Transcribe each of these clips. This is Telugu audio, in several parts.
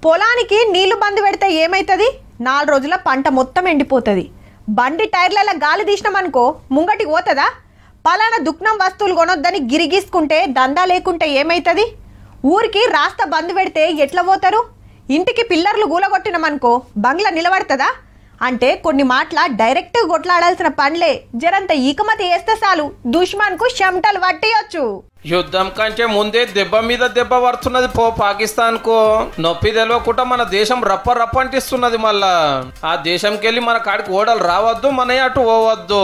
పొలానికి నీళ్లు బంద్ పెడితే ఏమైతుంది? 4 రోజుల పంట మొత్తం ఎండిపోతుంది. బండి టైర్ల గాలి తీసినామనుకో ముంగటికి పోతుందా? పలానా దుక్నం వస్తువులు కొనొద్దని గిరిగీసుకుంటే దందా లేకుంటే ఏమైతుంది? ఊరికి రాస్తా బంద్ పెడితే ఎట్లా పోతారు? ఇంటికి పిల్లర్లు గూలగొట్టినామనుకో బంగ్లా నిలబడుతుందా? అంటే కొన్ని మాటల డైరెక్ట్ కొట్లాడాల్సిన పనిలే. జరంత ఈకమతి వేస్తే చాలు దుష్మన్కు చెమటలు పట్టియొచ్చు. యుద్ధం కంటే ముందే దెబ్బ మీద దెబ్బ పడుతున్నది పాకిస్తాన్ కు. నొప్పి తెలవకుండా మన దేశం రప్ప రప్పంటిస్తున్నది. మళ్ళా ఆ దేశంకెళ్ళి మన కాడికి ఓడలు రావద్దు, మన అటు పోవద్దు.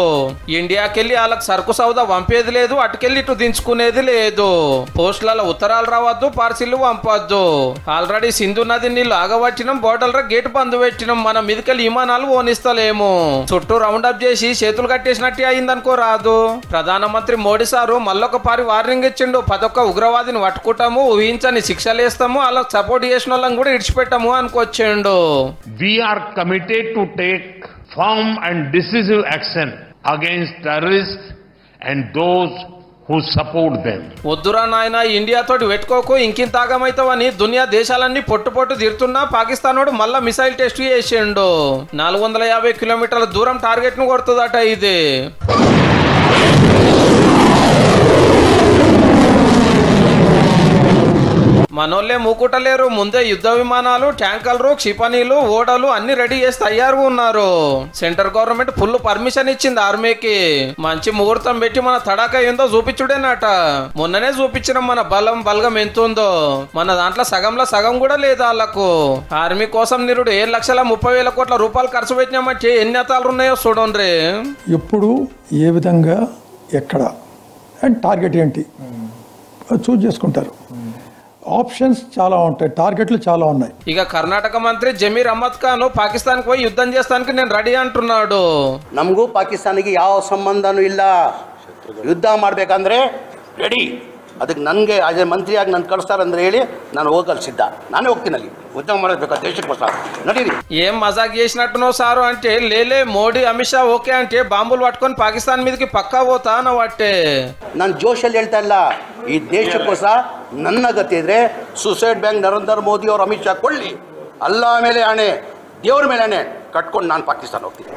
ఇండియాకెళ్ళి వాళ్ళకి సరుకు సౌదా పంపేది లేదు, అటుకెళ్ళి ఇటు దించుకునేది లేదు. పోస్టులలో ఉత్తరాలు రావద్దు, పార్సిల్ పంపొద్దు. ఆల్రెడీ సింధు నది నీళ్లు ఆగబట్టినాం, బోర్డర్ గేట్ బంద్ పెట్టినాం. మన మీదకెళ్ళి విమానాలు ఓనిస్తలేము. చుట్టూ రౌండ్ అప్ చేసి చేతులు కట్టేసినట్టే అయిందనుకో రాదు. ప్రధానమంత్రి మోడీ సారు మళ్ళొక పారి వార్నింగ్ ఇచ్చిండు. 11 ఉగ్రవాదిని పట్టుకుంటాము, ఊహించని శిక్షలు వేస్తాము, వాళ్ళకి సపోర్ట్ చేసిన వాళ్ళని కూడా ఇడిచిపెట్టాము అనుకొచ్చిండు. We're committed to take firm and decisive action against terrorist and those who support them. వద్దురా నాయన, ఇండియాతోటి పెట్టుకోకు, ఇంకింత ఆగమైతావని దునియా దేశాలన్నీ పొట్టు తిరుతున్నా పాకిస్తాన్ వాడు మళ్ళా మిసైల్ టెస్ట్ చేసిండు. 450 కిలోమీటర్ల దూరం టార్గెట్ ను కొడుతుందట ఇది. మనోళ్ళే మూకుటలేరు. ముందే యుద్ధ విమానాలు, ట్యాంకర్లు, క్షిపణిలు, ఓడలు అన్ని రెడీ చేసి తయారుగా ఉన్నారు. సెంటర్ గవర్నమెంట్ ఫుల్ పర్మిషన్ ఇచ్చింది ఆర్మీకి. మంచి ముహూర్తం పెట్టి మన తడాక ఏందో చూపించుడేనట. మొన్ననే చూపించినాం మన బలగం ఎంతుందో. మన దాంట్లో సగంలో సగం కూడా లేదు వాళ్ళకు. ఆర్మీ కోసం నిరుడు 7,30,000 కోట్ల రూపాయలు ఖర్చు పెట్టినామంటే ఎన్ని అతాలు ఉన్నాయో చూడండి. ఎప్పుడు ఏ విధంగా ఎక్కడ అండ్ టార్గెట్ ఏంటి చూజ్ చేసుకుంటారు. ఆప్షన్స్ చాలా ఉంటాయి, టార్గెట్లు చాలా ఉన్నాయి. ఇక కర్ణాటక మంత్రి జమీర్ అహ్మద్ ఖాన్ పాకిస్తాన్ పోయి యుద్ధం చేస్తానికి నేను రెడీ అంటున్నాడు. ನಮಗೂ ಪಾಕಿಸ್ತಾನಿಗೆ ಯಾವ ಸಂಬಂಧನೂ ಇಲ್ಲ. ಯುದ್ಧ ಮಾಡಬೇಕಂದ್ರೆ ರೆಡಿ. ಅದಕ್ಕೆ ನನಗೆ ಅದೇ ಮಂತ್ರಿಯಾಗಿ ನಾನು ಕಳಿಸ್ತಾರಂದ್ರೆ ಹೇಳಿ ನಾನು ಹೋಗಲು ಸಿದ್ಧ. ನಾನೇ ಹೋಗ್ತೀನಿ ಅಲ್ಲಿ ಯುದ್ಧ ಮಾಡಬೇಕು ದೇಶಕ್ಕೋಸ್ಕರ. ನಡೀರಿ. ఏం మజాక్ చేసినట్టునో సారు అంటే లేలే మోడీ అమిత్ షా ఓకే అంటే బాంబులు పట్టుకొని పాకిస్తాన్ మీదకి పక్కా పోతా అన్నవట్టే. ನಾನು ಜೋಶಲ್ಲಿ ಹೇಳ್ತಾ ಇಲ್ಲ. ಈ ದೇಶಕ್ಕೋಸ್ಕರ ನನ್ನ ಗತಿ ಇದ್ರೆ ಸುಸೈಡ್ ಬ್ಯಾಂಕ್ ನರೇಂದ್ರ ಮೋದಿ ಅವರು ಅಮಿತ್ ಶಾ ಕೊಳ್ಳಿ. ಅಲ್ಲ ಮೇಲೆ ಆಣೆ, ದೇವ್ರ ಮೇಲೆ ಆಣೆ ಕಟ್ಕೊಂಡು ನಾನು ಪಾಕಿಸ್ತಾನ ಹೋಗ್ತೀನಿ.